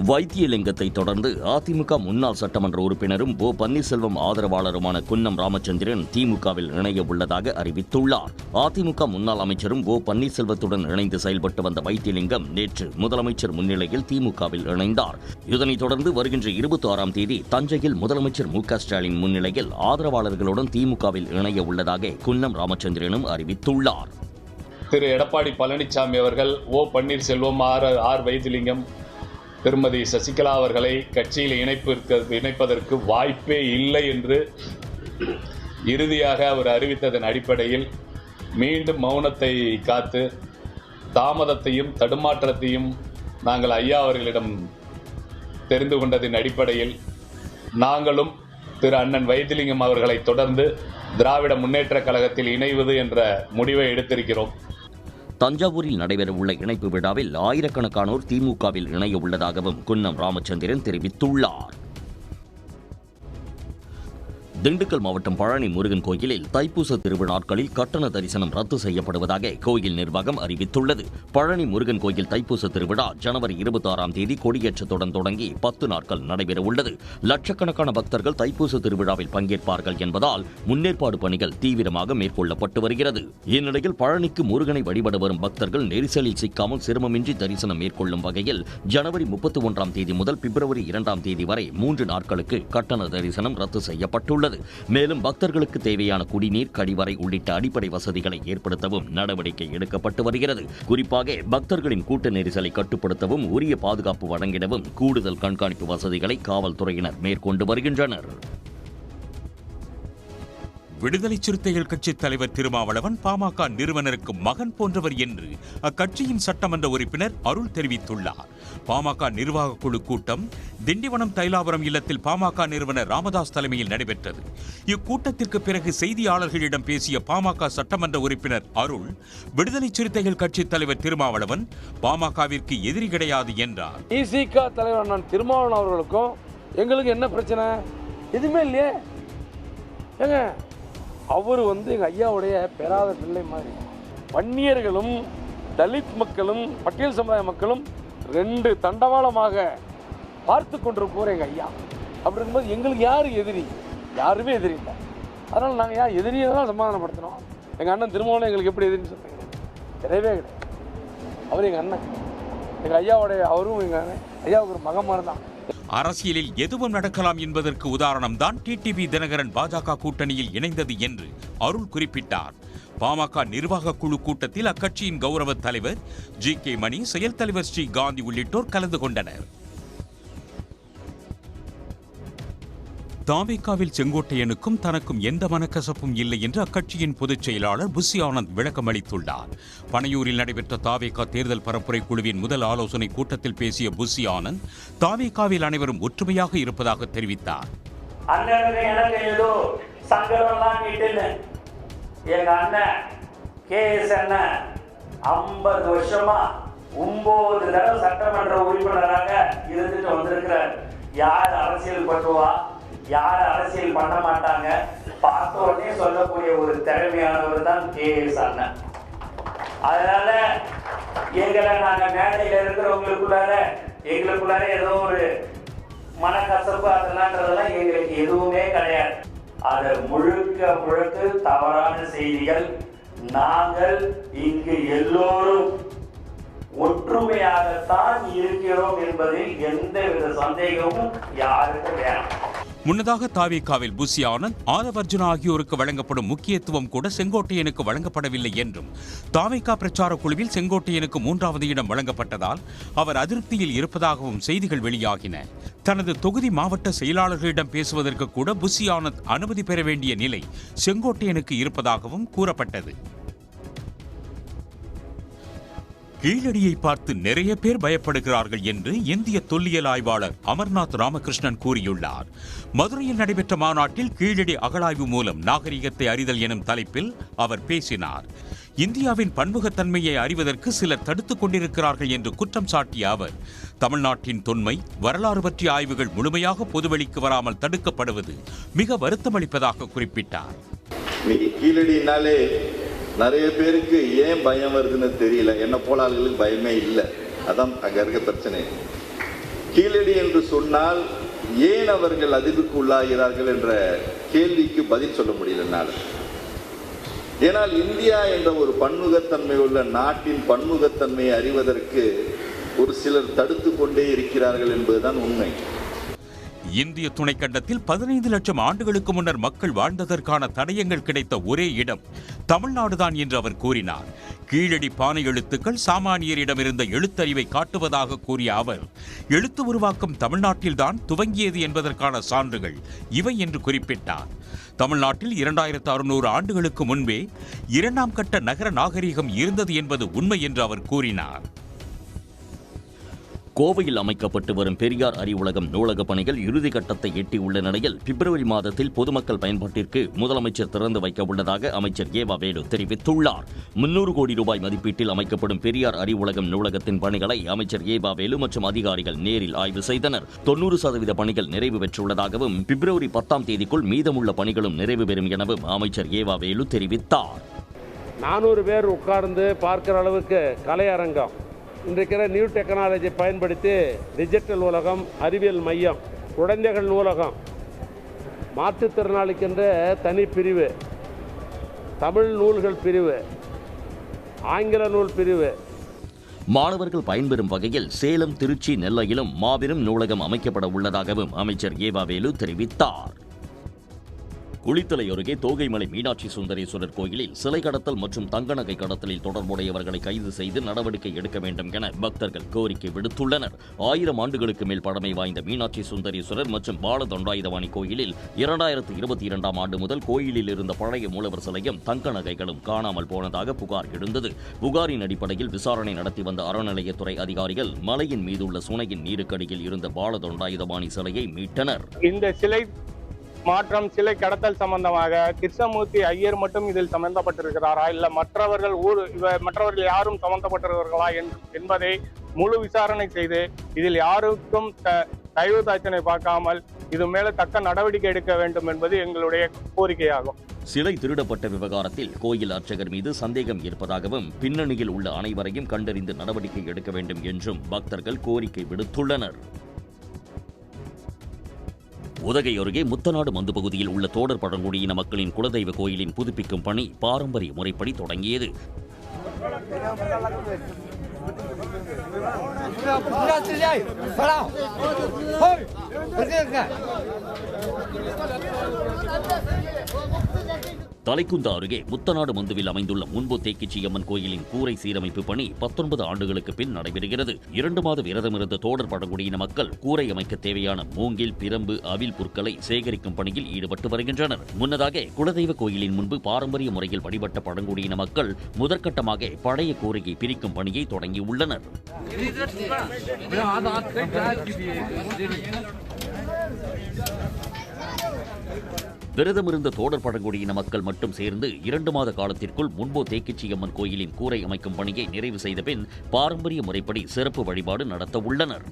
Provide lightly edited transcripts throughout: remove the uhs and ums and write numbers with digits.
வைத்தியலிங்கத்தை தொடர்ந்து அதிமுக முன்னாள் சட்டமன்ற உறுப்பினரும் ஓ பன்னீர்செல்வம் ஆதரவாளருமான குன்னம் ராமச்சந்திரன் திமுகவில் இணைய உள்ளதாக அறிவித்துள்ளார். அதிமுக முன்னாள் அமைச்சரும் ஓ பன்னீர்செல்வத்துடன் இணைந்து செயல்பட்டு வந்த வைத்தியலிங்கம் நேற்று முதலமைச்சர் முன்னிலையில் திமுகவில் இணைந்தார். இதனைத் தொடர்ந்து வருகின்ற 26ஆம் தேதி தஞ்சையில் முதலமைச்சர் மு.க.ஸ்டாலின் முன்னிலையில் ஆதரவாளர்களுடன் திமுகவில் இணைய உள்ளதாக குன்னம் ராமச்சந்திரனும் அறிவித்துள்ளார். திரு எடப்பாடி பழனிசாமி அவர்கள் ஓ பன்னீர்செல்வம் ஆர் வைத்திலிங்கம் திருமதி சசிகலா அவர்களை கட்சியில் இணைப்பதற்கு வாய்ப்பே இல்லை என்று இறுதியாக அவர் அறிவித்ததன் அடிப்படையில் மீண்டும் மௌனத்தை காத்து தாமதத்தையும் தடுமாற்றத்தையும் நாங்கள் ஐயா அவர்களிடம் தெரிந்து கொண்டதின் அடிப்படையில் நாங்களும் திரு அண்ணன் வைத்திலிங்கம் அவர்களை தொடர்ந்து திராவிட முன்னேற்றக் கழகத்தில் இணைவது என்ற முடிவை எடுத்திருக்கிறோம். தஞ்சாவூரில் நடைபெறவுள்ள இணைப்பு விழாவில் ஆயிரக்கணக்கானோர் திமுகவில் இணைய உள்ளதாகவும் குன்னம் ராமச்சந்திரன் தெரிவித்துள்ளார். திண்டுக்கல் மாவட்டம் பழனி முருகன் கோயிலில் தைப்பூச திருவிழாக்களில் கட்டண தரிசனம் ரத்து செய்யப்படுவதாக கோயில் நிர்வாகம் அறிவித்துள்ளது. பழனி முருகன் கோயில் தைப்பூச திருவிழா ஜனவரி 26ஆம் தேதி கொடியேற்றத்துடன் தொடங்கி 10 நாட்கள் நடைபெறவுள்ளது. லட்சக்கணக்கான பக்தர்கள் தைப்பூச திருவிழாவில் பங்கேற்பார்கள் என்பதால் முன்னேற்பாடு பணிகள் தீவிரமாக மேற்கொள்ளப்பட்டு வருகிறது. இந்நிலையில் பழனிக்கு முருகனை வழிபட வரும் பக்தர்கள் நெரிசலில் சிக்காமல் சிரமமின்றி தரிசனம் மேற்கொள்ளும் வகையில் ஜனவரி 31ஆம் தேதி முதல் பிப்ரவரி 2ஆம் தேதி வரை 3 நாட்களுக்கு கட்டண தரிசனம் ரத்து செய்யப்பட்டுள்ளது. மேலும் பக்தர்களுக்கு தேவையான குடிநீர், கழிவறை உள்ளிட்ட அடிப்படை வசதிகளை ஏற்படுத்தவும் நடவடிக்கை எடுக்கப்பட்டு வருகிறது. குறிப்பாக பக்தர்களின் கூட்ட நெரிசலை கட்டுப்படுத்தவும் உரிய பாதுகாப்பு வழங்கிடவும் கூடுதல் கண்காணிப்பு வசதிகளை காவல்துறையினர் மேற்கொண்டு வருகின்றனர். விடுதலை சிறுத்தைகள் கட்சித் தலைவர் திருமாவளவன் பாமக நிறுவனருக்கு மகன் போன்றவர் என்று அக்கட்சியின் சட்டமன்ற உறுப்பினர் அருள் தெரிவித்துள்ளார். பாமக நிர்வாக குழு கூட்டம் திண்டிவனம் தைலாபுரம் இல்லத்தில் பாமக நிறுவனர் ராமதாஸ் தலைமையில் நடைபெற்றது. இக்கூட்டத்திற்கு பிறகு செய்தியாளர்களிடம் பேசிய பாமக சட்டமன்ற உறுப்பினர் அருள், விடுதலை சிறுத்தைகள் கட்சித் தலைவர் திருமாவளவன் பாமகவிற்கு எதிரி கிடையாது என்றார். திமுக தலைவர் நான் திருமாவளவன் அவர்களுக்கும் எங்களுக்கு என்ன பிரச்சனை? எதுவுமே இல்லையே. ஏங்க, அவர் எங்கள் ஐயாவுடைய பெறாத பிள்ளை மாதிரி. வன்னியர்களும் தலித் மக்களும் பட்டியல் சமுதாய மக்களும் 2 தண்டவாளமாக பார்த்து கொண்டிருப்போர் எங்கள் ஐயா. அப்படி இருக்கும்போது எங்களுக்கு யார் எதிரி? யாருமே எதிரி இல்லை. அதனால் நாங்கள் யார் எதிரியை தான் சமாதானப்படுத்தினோம். எங்கள் அண்ணன் திருமாவளவன் எங்களுக்கு எப்படி எதிரின்னு சொல்கிறீங்க? கிடையவே கிடையாது. அவர் எங்கள் அண்ணன், எங்கள் ஐயாவுடைய, அவரும் எங்கள் ஐயாவுக்கு ஒரு மகமாக தான். அரசியலில் எதுவும் நடக்கலாம் என்பதற்கு உதாரணம்தான் டிடிவி தினகரன் பாஜக கூட்டணியில் இணைந்தது என்று அருள் குறிப்பிட்டார். பாமக நிர்வாக குழு கூட்டத்தில் அக்கட்சியின் கௌரவ தலைவர் ஜி.கே. மணி, செயல் தலைவர் ஸ்ரீ காந்தி உள்ளிட்டோர் கலந்து கொண்டனர். தாவேகாவில் செங்கோட்டையனுக்கும் தனக்கும் எந்த மனக்கசப்பும் இல்லை என்று அக்கட்சியின் பொதுச் செயலாளர் புஷி ஆனந்த் விளக்கம் அளித்துள்ளார். பனையூரில் நடைபெற்ற தாவேகா தேர்தல் பரப்புரை குழுவின் முதல் ஆலோசனை கூட்டத்தில் பேசிய புஷி ஆனந்த் தாவேகாவில் அனைவரும் ஒற்றுமையாக இருப்பதாக தெரிவித்தார். எங்க அண்ணன் KS அண்ணன் 50 வருஷமா 9 தடவை சட்டமன்ற உறுப்பினராக இருந்துட்டு வந்திருக்கிறார். யார் அரசியல் பண்ணுவா, யார் அரசியல் பண்ண மாட்டாங்க, பார்த்த உடனே சொல்லக்கூடிய ஒரு திறமையானவர் தான் KS அண்ணன். அதனால எங்களை நாங்க மேடையில் இருக்கிறவங்களுக்குள்ளார எங்களுக்குள்ளார ஏதோ ஒரு மனக்கசப்பு அதெல்லாம் எங்களுக்கு எதுவுமே கிடையாது. அது முழுக்க தவறான செய்திகள். நாங்கள் இங்கு எல்லோரும் ஒற்றுமையாகத்தான் இருக்கிறோம் என்பதில் எந்தவித சந்தேகமும் யாருக்கும் வேண்டாம். முன்னதாக தாவேகாவில் புஷி ஆனந்த், ஆதவ் அர்ஜுனா ஆகியோருக்கு வழங்கப்படும் முக்கியத்துவம் கூட செங்கோட்டையனுக்கு வழங்கப்படவில்லை என்றும், தாவேகா பிரச்சார குழுவில் செங்கோட்டையனுக்கு 3வது இடம் வழங்கப்பட்டதால் அவர் அதிருப்தியில் இருப்பதாகவும் செய்திகள் வெளியாகின. தனது தொகுதி மாவட்ட செயலாளர்களிடம் பேசுவதற்கு கூட புஷி ஆனந்த் அனுமதி பெற வேண்டிய நிலை செங்கோட்டையனுக்கு இருப்பதாகவும் கூறப்பட்டது. கீழடியை பார்த்து நிறைய பேர் பயப்படுகிறார்கள் என்று இந்திய தொல்லியல் ஆய்வாளர் அமர்நாத் ராமகிருஷ்ணன் கூறியுள்ளார். மதுரையில் நடைபெற்ற மாநாட்டில் கீழடி அகழாய்வு மூலம் நாகரிகத்தை அறிதல் எனும் தலைப்பில் அவர் பேசினார். இந்தியாவின் பன்முகத்தன்மையை அறிவதற்கு சிலர் தடுத்துக் கொண்டிருக்கிறார்கள் என்று குற்றம் சாட்டிய அவர், தமிழ்நாட்டின் தொன்மை வரலாறு பற்றிய ஆய்வுகள் முழுமையாக பொதுவெளிக்கு வராமல் தடுக்கப்படுவது மிக வருத்தமளிப்பதாக குறிப்பிட்டார். கீழடினாலே நிறைய பேருக்கு ஏன் பயம் வருதுன்னு தெரியல. என்ன போல ஆளுகளுக்கு பயமே இல்லை. அதான் அங்க இருக்க பிரச்சனை. கீழடி என்று சொன்னால் ஏன் அவர்கள் அதிர்வுக்கு உள்ளாகிறார்கள் என்ற கேள்விக்கு பதில் சொல்ல முடியல என்னால். ஏனால் இந்தியா என்ற ஒரு பன்முகத்தன்மை உள்ள நாட்டின் பன்முகத்தன்மையை அறிவதற்கு ஒரு சிலர் தடுத்து கொண்டே இருக்கிறார்கள் என்பதுதான் உண்மை. இந்திய துணைக்கண்டத்தில் 15 லட்சம் ஆண்டுகளுக்கு முன்னர் மக்கள் வாழ்ந்ததற்கான தடயங்கள் கிடைத்த ஒரே இடம் தமிழ்நாடுதான் என்று அவர் கூறினார். கீழடி பானை எழுத்துக்கள் சாமானியரிடம் இருந்த எழுத்தறிவை காட்டுவதாக கூறிய அவர், எழுத்து உருவாக்கம் தமிழ்நாட்டில்தான் துவங்கியது என்பதற்கான சான்றுகள் இவை என்று குறிப்பிட்டார். தமிழ்நாட்டில் 2600 ஆண்டுகளுக்கு முன்பே 2ஆம் கட்ட நகர நாகரிகம் இருந்தது என்பது உண்மை என்று அவர் கூறினார். கோவையில் அமைக்கப்பட்டு வரும் பெரியார் அறிவுலகம் நூலக பணிகள் இறுதி கட்டத்தை எட்டியுள்ள நிலையில் பிப்ரவரி மாதத்தில் பொதுமக்கள் பயன்பாட்டிற்கு முதலமைச்சர் திறந்து வைக்க உள்ளதாக அமைச்சர் ஏவா வேலு தெரிவித்துள்ளார். 300 கோடி ரூபாய் மதிப்பீட்டில் அமைக்கப்படும் பெரியார் அறிவுலகம் நூலகத்தின் பணிகளை அமைச்சர் ஏவா வேலு மற்றும் அதிகாரிகள் நேரில் ஆய்வு செய்தனர். 90% பணிகள் நிறைவு பெற்றுள்ளதாகவும் பிப்ரவரி 10ஆம் தேதிக்குள் மீதமுள்ள பணிகளும் நிறைவு பெறும் எனவும் அமைச்சர் ஏவா வேலு தெரிவித்தார். 400 பேர் உட்கார்ந்து பார்க்கிற அளவுக்கு கலையரங்கம், இன்றைக்கிற நியூ டெக்னாலஜி பயன்படுத்தி டிஜிட்டல் உலகம், அறிவியல் மையம், குழந்தைகள் நூலகம், மாற்றுத்திறனாளிக்கென்ற தனி பிரிவு, தமிழ் நூல்கள் பிரிவு, ஆங்கில நூல் பிரிவு. மாணவர்கள் பயன்பெறும் வகையில் சேலம், திருச்சி, நெல்லையிலும் மாபெரும் நூலகம் அமைக்கப்பட உள்ளதாகவும் அமைச்சர் ஏவா வேலு தெரிவித்தார். குளித்தலை அருகே தோகைமலை மீனாட்சி சுந்தரேஸ்வரர் கோயிலில் சிலை கடத்தல் மற்றும் தங்க நகை கடத்தலில் தொடர்புடையவர்களை கைது செய்து நடவடிக்கை எடுக்க வேண்டும் என பக்தர்கள் கோரிக்கை விடுத்துள்ளனர். 1000 ஆண்டுகளுக்கு மேல் பழமை வாய்ந்த மீனாட்சி சுந்தரேஸ்வரர் மற்றும் பாலதண்டாயுதபாணி கோயிலில் 2022ஆம் ஆண்டு முதல் கோயிலில் இருந்த பழைய மூலவர் சிலையும் தங்க நகைகளும் காணாமல் போனதாக புகார் எழுந்தது. புகாரின் அடிப்படையில் விசாரணை நடத்தி வந்த அறநிலையத்துறை அதிகாரிகள் மலையின் மீதுள்ள சுனையின் நீருக்கடியில் இருந்த பாலதண்டாயுதபாணி சிலையை மீட்டனர். இந்த சிலை மாற்றம், சிலை கடத்தல் சம்பந்தமாக கிருஷ்ணமூர்த்தி ஐயர் மட்டும் இதில் சம்பந்தப்பட்டிருக்கிறாரா, இல்ல மற்றவர்கள் யாரும் சம்பந்தப்பட்டிருக்கிறார்களா என்பதை முழு விசாரணை செய்து இதில் யாருக்கும் தயவு தாட்சணை பார்க்காமல் இது மேல தக்க நடவடிக்கை எடுக்க வேண்டும் என்பது எங்களுடைய கோரிக்கையாகும். சிலை திருடப்பட்ட விவகாரத்தில் கோயில் அர்ச்சகர் மீது சந்தேகம் இருப்பதாகவும் பின்னணியில் உள்ள அனைவரையும் கண்டறிந்து நடவடிக்கை எடுக்க வேண்டும் என்றும் பக்தர்கள் கோரிக்கை விடுத்துள்ளனர். உதகை அருகே முத்தநாடு மந்து பகுதியில் உள்ள தோடர் பழங்குடியின மக்களின் குலதெய்வ கோயிலின் புதுப்பிக்கும் பணி பாரம்பரிய முறைப்படி தொடங்கியது. தலைக்குந்தா அருகே முத்தநாடு மந்துவில் அமைந்துள்ள முன்பு தேக்கிச்சியம்மன் கோயிலின் கூரை சீரமைப்பு பணி 19 ஆண்டுகளுக்கு பின் நடைபெறுகிறது. 2 மாத விரதமிருந்த தோடர் பழங்குடியின மக்கள் கூரை அமைக்க தேவையான மூங்கில், பிரம்பு, அவில் புற்களை சேகரிக்கும் பணியில் ஈடுபட்டு வருகின்றனர். முன்னதாக குலதெய்வ கோயிலின் முன்பு பாரம்பரிய முறையில் வழிபட்ட பழங்குடியின மக்கள் முதற்கட்டமாக பழைய கூரையை பிரிக்கும் பணியை தொடங்கியுள்ளனர். விரதமிருந்த தோடர் பழங்குடியின மக்கள் மட்டும் சேர்ந்து 2 மாத காலத்திற்குள் முன்போ தேக்கிச்சியம்மன் கோயிலின் கூரை அமைக்கும் பணியை நிறைவு செய்த பின் பாரம்பரிய முறைப்படி சிறப்பு வழிபாடு நடத்த உள்ளனர்.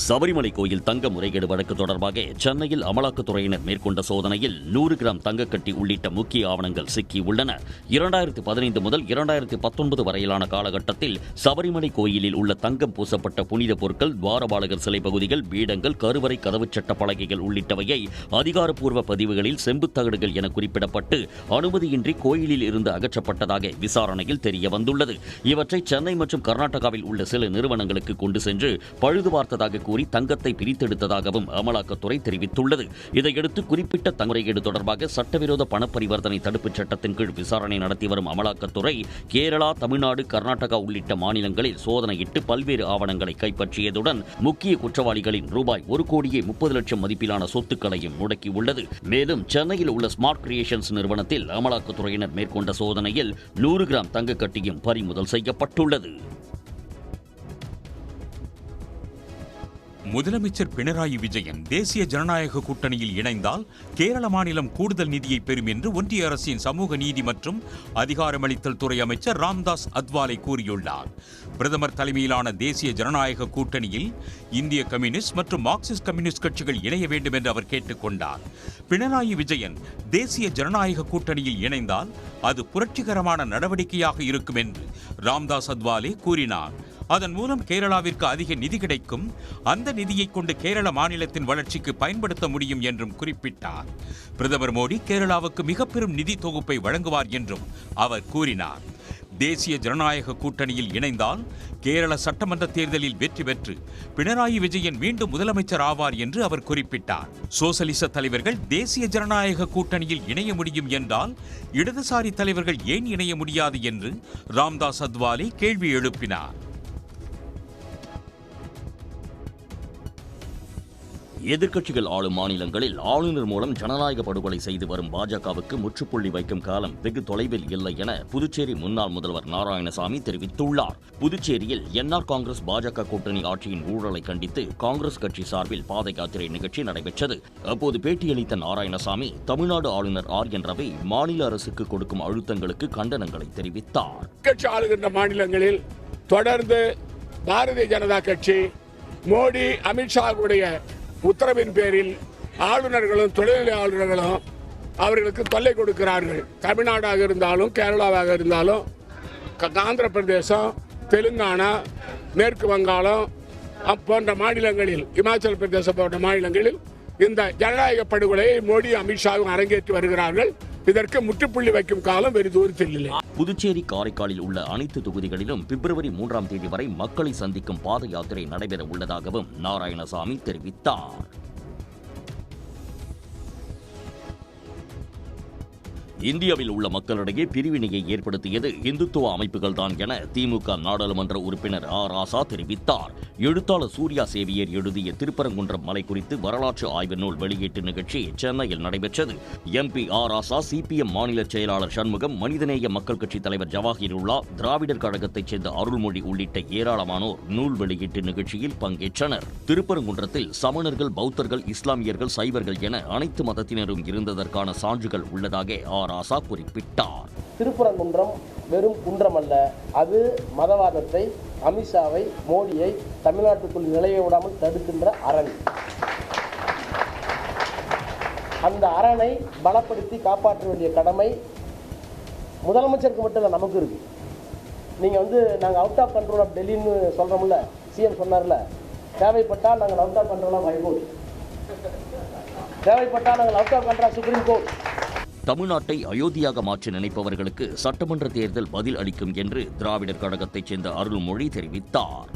சபரிமலை கோயில் தங்க முறைகேடு வழக்கு தொடர்பாக சென்னையில் அமலாக்கத்துறையினர் மேற்கொண்ட சோதனையில் 100 கிராம் தங்கக்கட்டி உள்ளிட்ட முக்கிய ஆவணங்கள் சிக்கியுள்ளன. 2015 முதல் 2019 வரையிலான காலகட்டத்தில் சபரிமலை கோயிலில் உள்ள தங்கம் பூசப்பட்ட புனித பொருட்கள், துவாரபாலகர் சிலை பகுதிகள், பீடங்கள், கருவறை கதவு சட்ட பலகைகள் உள்ளிட்டவையை அதிகாரப்பூர்வ பதிவுகளில் செம்புத்தகடுகள் என குறிப்பிடப்பட்டு அனுமதியின்றி கோயிலில் இருந்து அகற்றப்பட்டதாக விசாரணையில் தெரிய வந்துள்ளது. இவற்றை சென்னை மற்றும் கர்நாடகாவில் உள்ள சில நிறுவனங்களுக்கு கொண்டு சென்று பழுது பார்த்ததாக கூறி தங்கத்தை பிரித்தெடுத்ததாகவும் அமலாக்கத்துறை தெரிவித்துள்ளது. இதையடுத்து குறிப்பிட்ட தங்கமுறைகேடு தொடர்பாக சட்டவிரோத பணப்பரிவர்த்தனை தடுப்புச் சட்டத்தின் கீழ் விசாரணை நடத்தி வரும் அமலாக்கத்துறை கேரளா, தமிழ்நாடு, கர்நாடகா உள்ளிட்ட மாநிலங்களில் சோதனையிட்டு பல்வேறு ஆவணங்களை கைப்பற்றியதுடன் முக்கிய குற்றவாளிகளின் ரூபாய் 1,30,00,000 மதிப்பிலான சொத்துக்களையும் முடக்கியுள்ளது. மேலும் சென்னையில் உள்ள ஸ்மார்ட் கிரியேஷன்ஸ் நிறுவனத்தில் அமலாக்கத்துறையினர் மேற்கொண்ட சோதனையில் 100 கிராம் தங்கக்கட்டியும் பறிமுதல் செய்யப்பட்டுள்ளது. முதலமைச்சர் பினராயி விஜயன் தேசிய ஜனநாயக கூட்டணியில் இணைந்தால் கேரள மாநிலம் கூடுதல் நிதியை பெறும் என்று ஒன்றிய அரசின் சமூக நீதி மற்றும் அதிகாரமளித்தல் துறை அமைச்சர் ராம்தாஸ் அத்வாலே கூறியுள்ளார். பிரதமர் தலைமையிலான தேசிய ஜனநாயக கூட்டணியில் இந்திய கம்யூனிஸ்ட் மற்றும் மார்க்சிஸ்ட் கம்யூனிஸ்ட் கட்சிகள் இணைய வேண்டும் என்று அவர் கேட்டுக்கொண்டார். பினராயி விஜயன் தேசிய ஜனநாயக கூட்டணியில் இணைந்தால் அது புரட்சிகரமான நடவடிக்கையாக இருக்கும் என்று ராம்தாஸ் அத்வாலே கூறினார். அதன் மூலம் கேரளாவிற்கு அதிக நிதி கிடைக்கும், அந்த நிதியை கொண்டு கேரள மாநிலத்தின் வளர்ச்சிக்கு பயன்படுத்த முடியும் என்றும் குறிப்பிட்டார். பிரதமர் மோடி கேரளாவுக்கு மிக பெரும் நிதி தொகுப்பை வழங்குவார் என்றும் அவர் கூறினார். தேசிய ஜனநாயக கூட்டணியில் இணைந்தால் கேரள சட்டமன்ற தேர்தலில் வெற்றி பெற்று பினராயி விஜயன் மீண்டும் முதலமைச்சர் ஆவார் என்று அவர் குறிப்பிட்டார். சோசலிச தலைவர்கள் தேசிய ஜனநாயக கூட்டணியில் இணைய முடியும் என்றால் இடதுசாரி தலைவர்கள் ஏன் இணைய முடியாது என்று ராம்தாஸ் அத்வாலே கேள்வி எழுப்பினார். எதிர்க்கட்சிகள் ஆளும் மாநிலங்களில் ஆளுநர் மூலம் ஜனநாயக படுகொலை செய்து வரும் பாஜகவுக்கு முற்றுப்புள்ளி வைக்கும் காலம் வெகு தொலைவில் இல்லை என புதுச்சேரி முன்னாள் முதல்வர் நாராயணசாமி தெரிவித்துள்ளார். புதுச்சேரியில் என்ஆர் காங்கிரஸ் பாஜக கூட்டணி ஆட்சியின் ஊழலை கண்டித்து காங்கிரஸ் கட்சி சார்பில் பாத யாத்திரை நிகழ்ச்சி நடைபெற்றது. அப்போது பேட்டியளித்த நாராயணசாமி தமிழ்நாடு ஆளுநர் என் ரவி மாநில அரசுக்கு கொடுக்கும் அழுத்தங்களுக்கு கண்டனங்களை தெரிவித்தார். கட்சி ஆளுகின்ற மாநிலங்களில் தொடர்ந்து பாரதிய ஜனதா கட்சி மோடி அமித்ஷாவுடைய உத்தரவின் பேரில் ஆளுநர்களும் துணைநிலை ஆளுநர்களும் அவர்களுக்கு தொல்லை கொடுக்கிறார்கள். தமிழ்நாடாக இருந்தாலும் கேரளாவாக இருந்தாலும் ஆந்திர பிரதேசம், தெலுங்கானா, மேற்கு வங்காளம் போன்ற மாநிலங்களில், இமாச்சல பிரதேசம் போன்ற மாநிலங்களில் இந்த ஜனநாயக படுகொலையை மோடி அமித்ஷாவும் அரங்கேற்றி வருகிறார்கள். இதற்கு முற்றுப்புள்ளி வைக்கும் காலம் வெகு தூரத்தில் இல்லை. புதுச்சேரி, காரைக்காலில் உள்ள அனைத்து தொகுதிகளிலும் பிப்ரவரி 3ஆம் தேதி வரை மக்களை சந்திக்கும் பாத யாத்திரை நடைபெற உள்ளதாகவும் நாராயணசாமி தெரிவித்தார். இந்தியாவில் உள்ள மக்களிடையே பிரிவினையை ஏற்படுத்தியது இந்துத்துவ அமைப்புகள் தான் என திமுக நாடாளுமன்ற உறுப்பினர் ராசா தெரிவித்தார். எழுத்தாளர் சூர்யா சேவியர் எழுதிய திருப்பரங்குன்றம் மலை குறித்து வரலாற்று ஆய்வு நூல் வெளியீட்டு நிகழ்ச்சி சென்னையில் நடைபெற்றது. எம்பி ராசா, சிபிஎம் மாநில செயலாளர் சண்முகம், மனிதநேய மக்கள் கட்சி தலைவர் ஜவாஹிருல்லா, திராவிடர் கழகத்தைச் சேர்ந்த அருள்மொழி உள்ளிட்ட ஏராளமானோர் நூல் வெளியீட்டு நிகழ்ச்சியில் பங்கேற்றனர். திருப்பரங்குன்றத்தில் சமணர்கள், பௌத்தர்கள், இஸ்லாமியர்கள், சைவர்கள் என அனைத்து மதத்தினரும் இருந்ததற்கான சான்றுகள் உள்ளதாக ராசா குறிப்பிட்டார். திருப்பரங்குன்றம் வெறும் குன்றம் அல்ல, அது மதவாதத்தை, அமித்ஷாவை, மோடியை தமிழ்நாட்டுக்குள் நிலைய விடாமல் தடுக்கின்ற அரண். அந்த அரணை பலப்படுத்தி காப்பாற்ற வேண்டிய கடமை முதலமைச்சருக்கு மட்டும் இல்லை, நமக்கு இருக்கு. நீங்க நாங்கள் அவுட் ஆஃப் கண்ட்ரோல் ஆஃப் டெல்லின்னு சொல்றோம்ல, சிஎம் சொன்னார்ல, தேவைப்பட்டால் நாங்கள் out of control of high court, தேவைப்பட்டால் நாங்கள் out of control supreme court. தமிழ்நாட்டை அயோத்தியாக மாற்ற நினைப்பவர்களுக்கு சட்டமன்ற தேர்தல் பதில் அளிக்கும் என்று திராவிடர் கழகத்தைச் சேர்ந்த அருள்மொழி தெரிவித்தார்.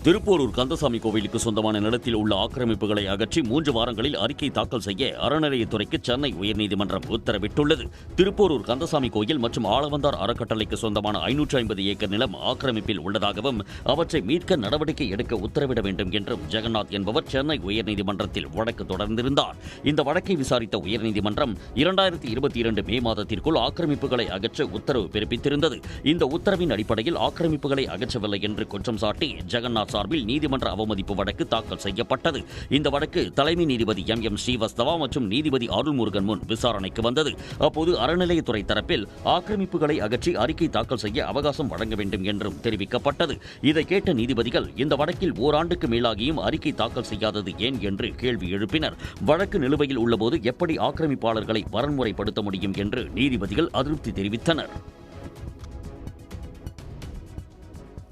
திருப்போரூர் கந்தசாமி கோவிலுக்கு சொந்தமான நிலத்தில் உள்ள ஆக்கிரமிப்புகளை அகற்றி 3 வாரங்களில் அறிக்கை தாக்கல் செய்ய அறநிலையத்துறைக்கு சென்னை உயர்நீதிமன்றம் உத்தரவிட்டுள்ளது. திருப்போரூர் கந்தசாமி கோயில் மற்றும் ஆளவந்தார் அறக்கட்டளைக்கு சொந்தமான 550 ஏக்கர் நிலம் ஆக்கிரமிப்பில் உள்ளதாகவும் அவற்றை மீட்க நடவடிக்கை எடுக்க உத்தரவிட வேண்டும் என்றும் ஜெகநாத் என்பவர் சென்னை உயர்நீதிமன்றத்தில் வழக்கு தொடர்ந்திருந்தார். இந்த வழக்கை விசாரித்த உயர்நீதிமன்றம் 2022 மே மாதத்திற்குள் ஆக்கிரமிப்புகளை அகற்ற உத்தரவு பிறப்பித்திருந்தது. இந்த உத்தரவின் அடிப்படையில் ஆக்கிரமிப்புகளை அகற்றவில்லை என்று குற்றம் சாட்டி ஜெகநாத் சார்பில் நீதிமன்ற அவமதிப்பு வழக்கு தாக்கல் செய்யப்பட்டது. இந்த வழக்கு தலைமை நீதிபதி எம் ஸ்ரீவஸ்தவா மற்றும் நீதிபதி அருள்முருகன் முன் விசாரணைக்கு வந்தது. அப்போது அறநிலையத்துறை தரப்பில் ஆக்கிரமிப்புகளை அகற்றி அறிக்கை தாக்கல் செய்ய அவகாசம் வழங்க வேண்டும் என்றும் தெரிவிக்கப்பட்டது. இதை கேட்ட நீதிபதிகள் இந்த வழக்கில் ஓராண்டுக்கு மேலாகியும் அறிக்கை தாக்கல் செய்யாதது ஏன் என்று கேள்வி எழுப்பினர். வழக்கு நிலுவையில் உள்ளபோது எப்படி ஆக்கிரமிப்பாளர்களை வரன்முறைப்படுத்த முடியும் என்று நீதிபதிகள் அதிருப்தி தெரிவித்தனர்.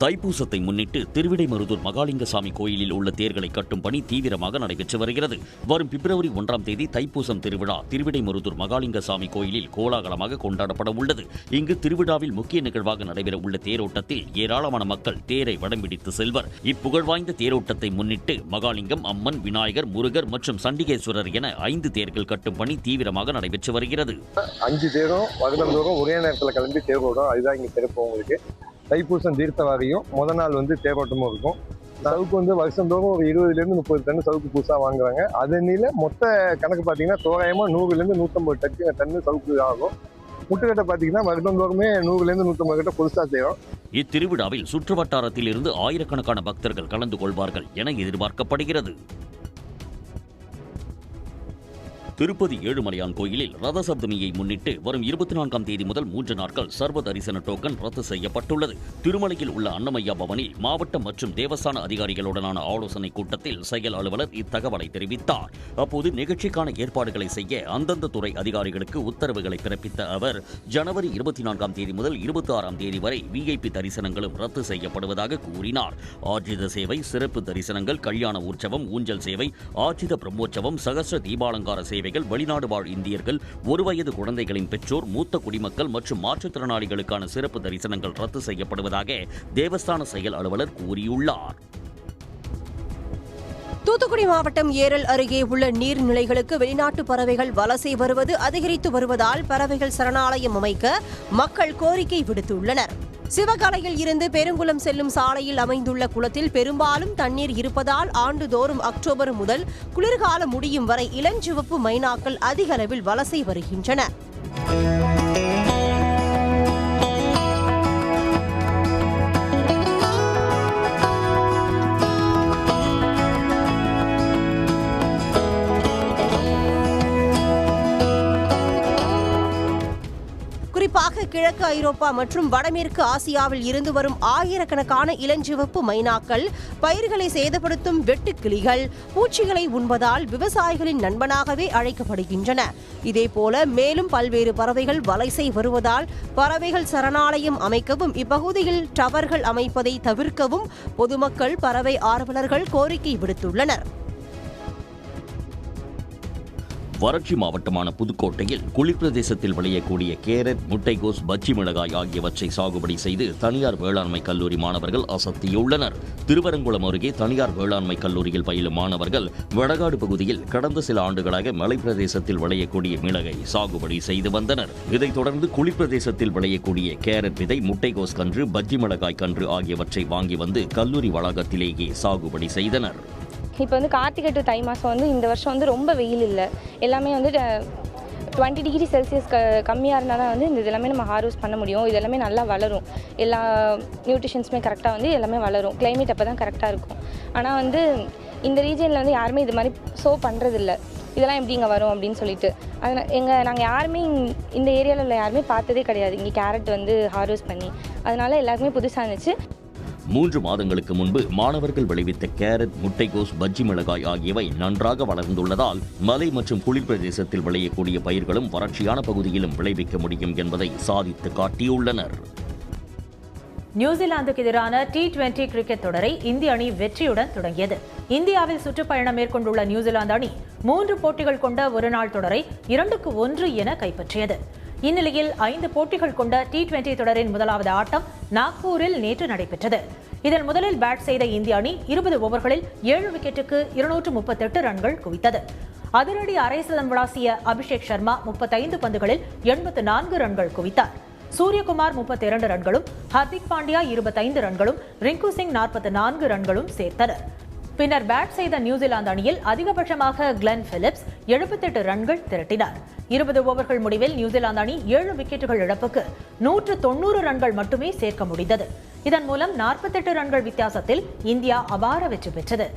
தைப்பூசத்தை முன்னிட்டு திருவிடைமருதூர் மகாலிங்கசாமி கோயிலில் உள்ள தேர்களை கட்டும் பணி தீவிரமாக நடைபெற்று வருகிறது. வரும் பிப்ரவரி 1ஆம் தேதி தைப்பூசம் திருவிழா திருவிடைமருதூர் மகாலிங்கசாமி கோயிலில் கோலாகலமாக கொண்டாடப்பட உள்ளது. இங்கு திருவிழாவில் முக்கிய நிகழ்வாக நடைபெற உள்ள தேரோட்டத்தில் ஏராளமான மக்கள் தேரை வடம்பிடித்து செல்வர். இப்புகழ்வாய்ந்த தேரோட்டத்தை முன்னிட்டு மகாலிங்கம், அம்மன், விநாயகர், முருகர் மற்றும் சண்டிகேஸ்வரர் என 5 தேர்கள் கட்டும் பணி தீவிரமாக நடைபெற்று வருகிறது. 5 தேரும் வருடந்தோறும் ஒரே நேரத்தில் கிளம்பி தேரோடும். அதுதான் இங்கே சிறப்பு. உங்களுக்கு தைப்பூசம் தீர்த்தவாரியும் முதல் நாள் தேரோட்டமும் இருக்கும். சவுக்கு வருஷந்தோறும் ஒரு 20 to 30 டன் சவுக்கு புதுசாக வாங்குறாங்க. அதனில மொத்த கணக்கு பார்த்தீங்கன்னா தோராயமாக 100 to 150 டன் சவுக்கு ஆகும். முட்டுக்கட்டை பார்த்தீங்கன்னா வருடந்தோறுமே 100 to 150 கட்டை புதுசாக செய்யும். இத்திருவிழாவில் சுற்று வட்டாரத்தில் இருந்து ஆயிரக்கணக்கான பக்தர்கள் கலந்து கொள்வார்கள் என எதிர்பார்க்கப்படுகிறது. திருப்பதி ஏழுமலையான் கோயிலில் ரத சப்தமியை முன்னிட்டு வரும் 24ஆம் தேதி முதல் 3 நாட்கள் சர்வ தரிசன டோக்கன் ரத்து செய்யப்பட்டுள்ளது. திருமலையில் உள்ள அன்னமையா பவனில் மாவட்ட மற்றும் தேவஸ்தான அதிகாரிகளுடனான ஆலோசனைக் கூட்டத்தில் செயல் அலுவலர் இத்தகவலை தெரிவித்தார். அப்போது நிகழ்ச்சிக்கான ஏற்பாடுகளை செய்ய அந்தந்த துறை அதிகாரிகளுக்கு உத்தரவுகளை பிறப்பித்த அவர் ஜனவரி 24ஆம் தேதி முதல் 26ஆம் தேதி வரை விஐபி தரிசனங்களும் ரத்து செய்யப்படுவதாக கூறினார். ஆர்ஜித சேவை, சிறப்பு தரிசனங்கள், கல்யாண உற்சவம், ஊஞ்சல் சேவை, ஆர்ஜித பிரம்மோற்சவம், சகஸ்ர தீபாலங்கார சேவைகள், வெளிநாடு வாழ் இந்தியர்கள், 1 வயது குழந்தைகளின் பெற்றோர், மூத்த குடிமக்கள் மற்றும் மாற்றுத்திறனாளிகளுக்கான சிறப்பு தரிசனங்கள் ரத்து செய்யப்படுவதாக தேவஸ்தான செயல் அலுவலர் கூறியுள்ளார். தூத்துக்குடி மாவட்டம் ஏரல் அருகே உள்ள நீர்நிலைகளுக்கு வெளிநாட்டு பறவைகள் வலசை வருவது அதிகரித்து வருவதால் பறவைகள் சரணாலயம் அமைக்க மக்கள் கோரிக்கை விடுத்துள்ளனர். சிவகலையில் இருந்து பெருங்குளம் செல்லும் சாலையில் அமைந்துள்ள குளத்தில் பெரும்பாலும் தண்ணீர் இருப்பதால் ஆண்டுதோறும் அக்டோபர் முதல் குளிர்காலம் முடியும் வரை இளஞ்சிவப்பு மைனாக்கள் அதிக அளவில் வலசை வருகின்றன. குறிப்பாக கிழக்கு ஐரோப்பா மற்றும் வடமேற்கு ஆசியாவில் இருந்து வரும் ஆயிரக்கணக்கான இளஞ்சிவப்பு மைனாக்கள் பயிர்களை சேதப்படுத்தும் வெட்டுக்கிளிகள், பூச்சிகளை உண்பதால் விவசாயிகளின் நண்பனாகவே அழைக்கப்படுகின்றன. இதேபோல மேலும் பல்வேறு பறவைகள் வலசை வருவதால் பறவைகள் சரணாலயம் அமைக்கவும் இப்பகுதியில் டவர்கள் அமைப்பதை தவிர்க்கவும் பொதுமக்கள், பறவை ஆர்வலர்கள் கோரிக்கை விடுத்துள்ளனர். வறட்சி மாவட்டமான புதுக்கோட்டையில் குளிர்பிரதேசத்தில் விளையக்கூடிய கேரட், முட்டைகோஸ், பஜ்ஜி மிளகாய் ஆகியவற்றை சாகுபடி செய்து தனியார் வேளாண்மை கல்லூரி மாணவர்கள் அசத்தியுள்ளனர். திருவரங்குளம் அருகே தனியார் வேளாண்மை கல்லூரியில் பயிலும் மாணவர்கள் வடகாடு பகுதியில் கடந்த சில ஆண்டுகளாக மலைப்பிரதேசத்தில் விளையக்கூடிய மிளகை சாகுபடி செய்து வந்தனர். இதைத் தொடர்ந்து குளிர்பிரதேசத்தில் விளையக்கூடிய கேரட் விதை, முட்டைகோஸ் கன்று, பஜ்ஜி மிளகாய் கன்று ஆகியவற்றை வாங்கி வந்து கல்லூரி வளாகத்திலேயே சாகுபடி செய்தனர். இப்போ வந்து கார்த்திகை டு தை மாதம் இந்த வருஷம் ரொம்ப வெயில் இல்லை, எல்லாமே 20 டிகிரி செல்சியஸ் கம்மியாக இருந்தால் தான் இந்த எல்லாமே நம்ம ஹார்வெஸ்ட் பண்ண முடியும். இது எல்லாமே நல்லா வளரும், எல்லா நியூட்ரிஷன்ஸுமே கரெக்டாக எல்லாமே வளரும். கிளைமேட் அப்போ தான் கரெக்டாக இருக்கும். ஆனால் இந்த ரீஜனில் யாருமே இது மாதிரி பண்ணுறதில்ல. இதெல்லாம் எப்படி இங்கே வரும் அப்படின்னு சொல்லிட்டு அதனால் நாங்கள் யாருமே இந்த ஏரியாவில் யாருமே பார்த்ததே கிடையாது இங்கே கேரட் ஹார்வெஸ்ட் பண்ணி. அதனால எல்லாருக்குமே புதுசாக இருந்துச்சு. 3 மாதங்களுக்கு முன்பு மாணவர்கள் விளைவித்த கேரட், முட்டைகோஸ், பஜ்ஜி மிளகாய் ஆகியவை நன்றாக வளர்ந்துள்ளதால் மலை மற்றும் குளிர் பிரதேசத்தில் விளையக்கூடிய பயிர்களும் வறட்சியான பகுதியிலும் விளைவிக்க முடியும் என்பதை சாதித்து காட்டியுள்ளனர். நியூசிலாந்துக்கு எதிரான T20 கிரிக்கெட் தொடரை இந்திய அணி வெற்றியுடன் தொடங்கியது. இந்தியாவில் சுற்றுப்பயணம் மேற்கொண்டுள்ள நியூசிலாந்து அணி 3 போட்டிகள் கொண்ட ஒருநாள் தொடரை 2-1 என கைப்பற்றியது. இந்நிலையில் 5 போட்டிகள் கொண்ட T20 தொடரின் முதலாவது ஆட்டம் நாக்பூரில் நேற்று நடைபெற்றது. இதில் முதலில் பேட் செய்த இந்திய அணி 20 ஓவர்களில் 7 விக்கெட்டுக்கு 238 ரன்கள் குவித்தது. அதிரடி அரை சதம் விளாசிய அபிஷேக் சர்மா 35 பந்துகளில் 84 ரன்கள் குவித்தார். சூரியகுமார் 32 ரன்களும், ஹர்திக் பாண்டியா 25 ரன்களும், ரிங்கு சிங் 44 ரன்களும் சேர்த்தனர். பின்னர் பேட் செய்த நியூசிலாந்து அணியில் அதிகபட்சமாக கிளென் பிலிப்ஸ் 78 ரன்கள் திரட்டினார். 20 ஓவர்கள் முடிவில் நியூசிலாந்து அணி 7 விக்கெட்டுகள் இழப்புக்கு 190 ரன்கள் மட்டுமே சேர்க்க முடிந்தது. இதன் மூலம் 48 ரன்கள் வித்தியாசத்தில் இந்தியா அபார வெற்றி பெற்றது.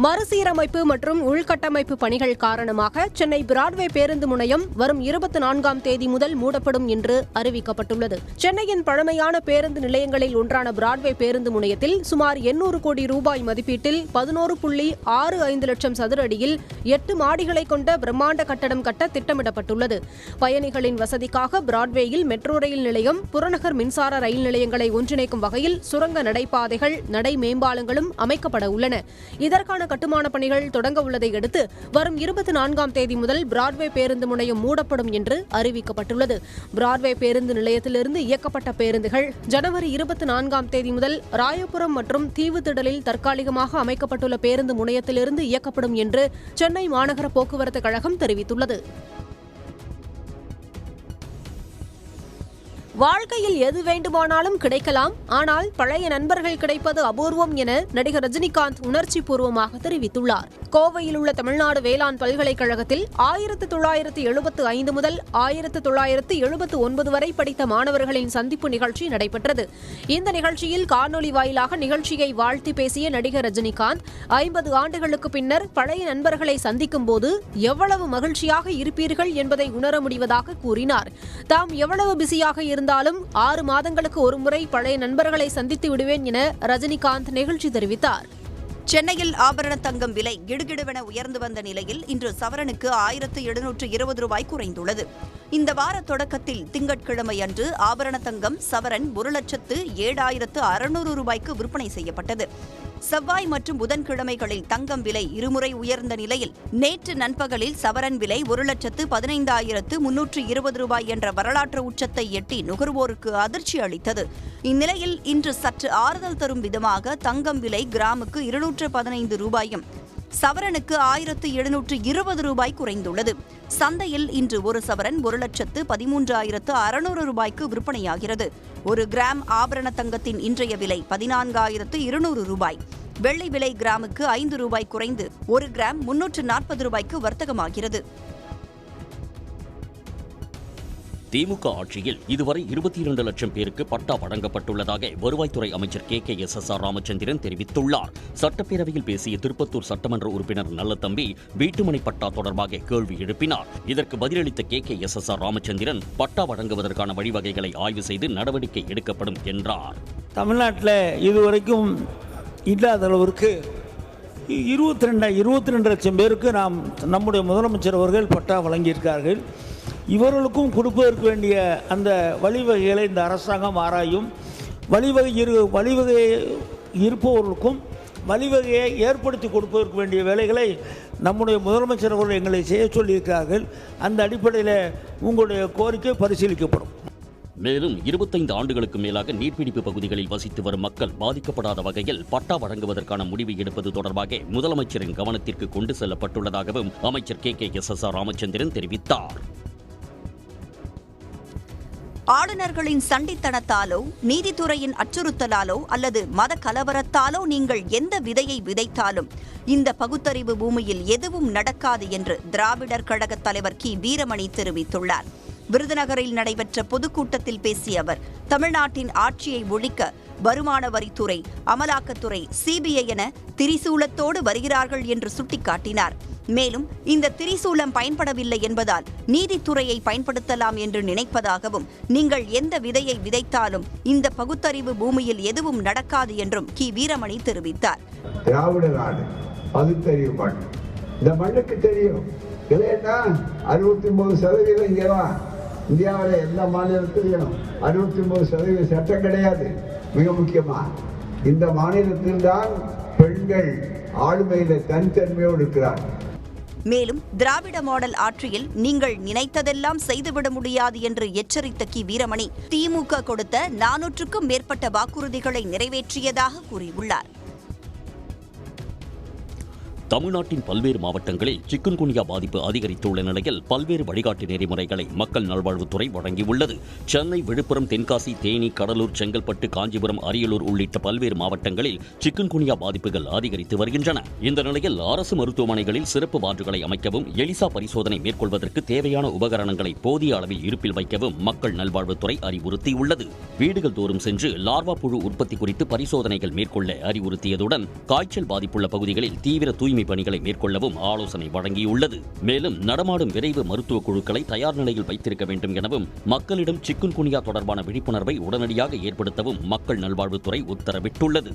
மறுசீரமைப்பு மற்றும் உள்கட்டமைப்பு பணிகள் காரணமாக சென்னை பிராட்வே பேருந்து முனையம் வரும் 24ஆம் தேதி முதல் மூடப்படும் என்று அறிவிக்கப்பட்டுள்ளது. சென்னையின் பழமையான பேருந்து நிலையங்களில் ஒன்றான பிராட்வே பேருந்து முனையத்தில் சுமார் 800 கோடி ரூபாய் மதிப்பீட்டில் 11.65 லட்சம் சதுர அடியில் 8 மாடிகளை கொண்ட பிரம்மாண்ட கட்டடம் கட்ட திட்டமிடப்பட்டுள்ளது. பயணிகளின் வசதிக்காக பிராட்வேயில் மெட்ரோ ரயில் நிலையம், புறநகர் மின்சார ரயில் நிலையங்களை ஒன்றிணைக்கும் வகையில் சுரங்க நடைபாதைகள், நடை மேம்பாலங்களும் அமைக்கப்பட உள்ளன. இதற்கான கட்டுமான பணிகள் தொடங்க உள்ளதை அடுத்து வரும் 24ஆம் தேதி முதல் பிராட்வே பேருந்து முனையம் மூடப்படும் என்று அறிவிக்கப்பட்டுள்ளது. பிராட்வே பேருந்து நிலையத்திலிருந்து இயக்கப்பட்ட பேருந்துகள் ஜனவரி 24ஆம் தேதி முதல் ராயபுரம் மற்றும் தீவுத்திடலில் தற்காலிகமாக அமைக்கப்பட்டுள்ள பேருந்து முனையத்திலிருந்து இயக்கப்படும் என்று சென்னை மாநகர போக்குவரத்து கழகம் தெரிவித்துள்ளது. வாழ்க்கையில் எது வேண்டுமானாலும் கிடைக்கலாம், ஆனால் பழைய நண்பர்கள் கிடைப்பது அபூர்வம் என நடிகர் ரஜினிகாந்த் உணர்ச்சி பூர்வமாக தெரிவித்துள்ளார். கோவையில் உள்ள தமிழ்நாடு வேளாண் பல்கலைக்கழகத்தில் 1975 முதல் 1979 வரை படித்த மாணவர்களின் சந்திப்பு நிகழ்ச்சி நடைபெற்றது. இந்த நிகழ்ச்சியில் காணொலி வாயிலாக நிகழ்ச்சியை வாழ்த்தி பேசிய நடிகர் ரஜினிகாந்த் 50 ஆண்டுகளுக்கு பின்னர் பழைய நண்பர்களை சந்திக்கும் போது எவ்வளவு மகிழ்ச்சியாக இருப்பீர்கள் என்பதை உணர முடிவதாக கூறினார். தாம் எவ்வளவு பிஸியாக இருந்தாலும் 6 மாதங்களுக்கு ஒருமுறை பழைய நண்பர்களை சந்தித்து விடுவேன் என ரஜினிகாந்த் நெகிழ்ச்சி தெரிவித்தார். சென்னையில் ஆபரண தங்கம் விலை கிடுகிடுவென உயர்ந்து வந்த நிலையில் இன்று சவரனுக்கு 1720 ரூபாய் குறைந்துள்ளது. இந்த வார தொடக்கத்தில் திங்கட்கிழமை அன்று ஆபரண தங்கம் சவரன் 1,07,600 ரூபாய்க்கு விற்பனை செய்யப்பட்டது. செவ்வாய் மற்றும் புதன்கிழமைகளில் தங்கம் விலை இருமுறை உயர்ந்த நிலையில் நேற்று நண்பகலில் சவரன் விலை 1,15,320 ரூபாய் என்ற வரலாற்று உச்சத்தை எட்டி நுகர்வோருக்கு அதிர்ச்சி அளித்தது. இந்நிலையில் இன்று சற்று ஆறுதல் தரும் விதமாக தங்கம் விலை கிராமுக்கு 215 ரூபாயும் சவரனுக்கு 1,720 ரூபாய் குறைந்துள்ளது. சந்தையில் இன்று ஒரு சவரன் 1,13,600 ரூபாய்க்கு விற்பனையாகிறது. 1 கிராம் ஆபரண தங்கத்தின் இன்றைய விலை 14,200 ரூபாய். வெள்ளி விலை கிராமுக்கு 5 ரூபாய் குறைந்து 1 கிராம் 340 ரூபாய்க்கு வர்த்தகமாகிறது. திமுக ஆட்சியில் இதுவரை 22 லட்சம் பேருக்கு பட்டா வழங்கப்பட்டுள்ளதாக வருவாய்த்துறை அமைச்சர் KKSSR ராமச்சந்திரன் தெரிவித்துள்ளார். சட்டப்பேரவையில் பேசிய திருப்பத்தூர் சட்டமன்ற உறுப்பினர் நல்லதம்பி வீட்டுமனை பட்டா தொடர்பாக கேள்வி எழுப்பினார். இதற்கு பதிலளித்த KKSSR ராமச்சந்திரன் பட்டா வழங்குவதற்கான வழிவகைகளை ஆய்வு செய்து நடவடிக்கை எடுக்கப்படும் என்றார். தமிழ்நாட்டில் இதுவரைக்கும் இல்லாத அளவிற்கு 22 லட்சம் பேருக்கு நம்முடைய முதலமைச்சர் அவர்கள் பட்டா வழங்கியிருக்கார்கள். இவர்களுக்கும் கொடுப்பதற்கு வேண்டிய அந்த வழிவகைகளை இந்த அரசாங்கம் ஆராயும். வழிவகை இருப்பவர்களுக்கும் வழிவகையை ஏற்படுத்தி கொடுப்பதற்கு வேண்டிய வேலைகளை நம்முடைய முதலமைச்சர் அவர்கள் எங்களை செய்ய சொல்லியிருக்கிறார்கள். அந்த அடிப்படையில் உங்களுடைய கோரிக்கை பரிசீலிக்கப்படும். மேலும் 25 ஆண்டுகளுக்கு மேலாக நீர்பிடிப்பு பகுதிகளில் வசித்து வரும் மக்கள் பாதிக்கப்படாத வகையில் பட்டா வழங்குவதற்கான முடிவு எடுப்பது தொடர்பாக முதலமைச்சரின் கவனத்திற்கு கொண்டு செல்லப்பட்டுள்ளதாகவும் அமைச்சர் KKSSR ராமச்சந்திரன் தெரிவித்தார். ஆளுநர்களின் சண்டித்தனத்தாலோ நீதித்துறையின் அச்சுறுத்தலாலோ அல்லது மத கலவரத்தாலோ நீங்கள் எந்த விதையை விதைத்தாலும் இந்த பகுத்தறிவு பூமியில் எதுவும் நடக்காது என்று திராவிடர் கழக தலைவர் கி. வீரமணி தெரிவித்துள்ளார். விருதுநகரில் நடைபெற்ற பொதுக்கூட்டத்தில் பேசிய அவர் தமிழ்நாட்டின் ஆட்சியை ஒழிக்க வருமான வரித்துறை, அமலாக்கத்துறை, CBI என திரிசூலத்தோடு வருகிறார்கள் என்று சுட்டிக்காட்டினார். மேலும் இந்த திரிசூலம் பயன்படவில்லை என்பதால் நீதித்துறையை பயன்படுத்தலாம் என்று நினைப்பதாகவும் நீங்கள் எந்த விதையை விதைத்தாலும் இந்த பகுத்தறிவு பூமியில் எதுவும் நடக்காது என்றும் கி. வீரமணி தெரிவித்தார். திராவிட நாடு பகுத்தறிவு மண். இந்த மண்ணுக்கு தெரியும் 69% இங்கேதான் இந்தியாவில் எந்த மாநிலத்திலையும் 69% சட்டம் கிடையாது. மிக முக்கியமா இந்த மாநிலத்தில் தான் பெண்கள் ஆளுமையில தனித்தன்மையோடு இருக்கிறார். மேலும் திராவிட மாடல் ஆட்சியில் நீங்கள் நினைத்ததெல்லாம் செய்துவிட முடியாது என்று எச்சரித்த கி. வீரமணி திமுக கொடுத்த 400க்கும் மேற்பட்ட வாக்குறுதிகளை நிறைவேற்றியதாக கூறியுள்ளார். தமிழ்நாட்டின் பல்வேறு மாவட்டங்களில் சிக்குன்குனியா பாதிப்பு அதிகரித்துள்ள நிலையில் பல்வேறு வழிகாட்டு நெறிமுறைகளை மக்கள் நல்வாழ்வுத்துறை வழங்கியுள்ளது. சென்னை, விழுப்புரம், தென்காசி, தேனி, கடலூர், செங்கல்பட்டு, காஞ்சிபுரம், அரியலூர் உள்ளிட்ட பல்வேறு மாவட்டங்களில் சிக்குன்குனியா பாதிப்புகள் அதிகரித்து வருகின்றன. இந்த நிலையில் அரசு மருத்துவமனைகளில் சிறப்பு வார்டுகளை அமைக்கவும், எலிசா பரிசோதனை மேற்கொள்வதற்கு தேவையான உபகரணங்களை போதிய அளவில் இருப்பில் வைக்கவும் மக்கள் நல்வாழ்வுத்துறை அறிவுறுத்தியுள்ளது. வீடுகள் தோறும் சென்று லார்வா புழு உற்பத்தி குறித்து பரிசோதனைகள் மேற்கொள்ள அறிவுறுத்தியதுடன் காய்ச்சல் பாதிப்புள்ள பகுதிகளில் தீவிர தூய்மை பணிகளை மேற்கொள்ளவும் ஆலோசனை வழங்கியுள்ளது. மேலும் நடமாடும் விரைவு மருத்துவ குழுக்களை தயார் நிலையில் வைத்திருக்க வேண்டும் எனவும் மக்களிடம் சிக்குன்குனியா தொடர்பான விழிப்புணர்வை உடனடியாக ஏற்படுத்தவும் மக்கள் நல்வாழ்வுத்துறை உத்தரவிட்டுள்ளது.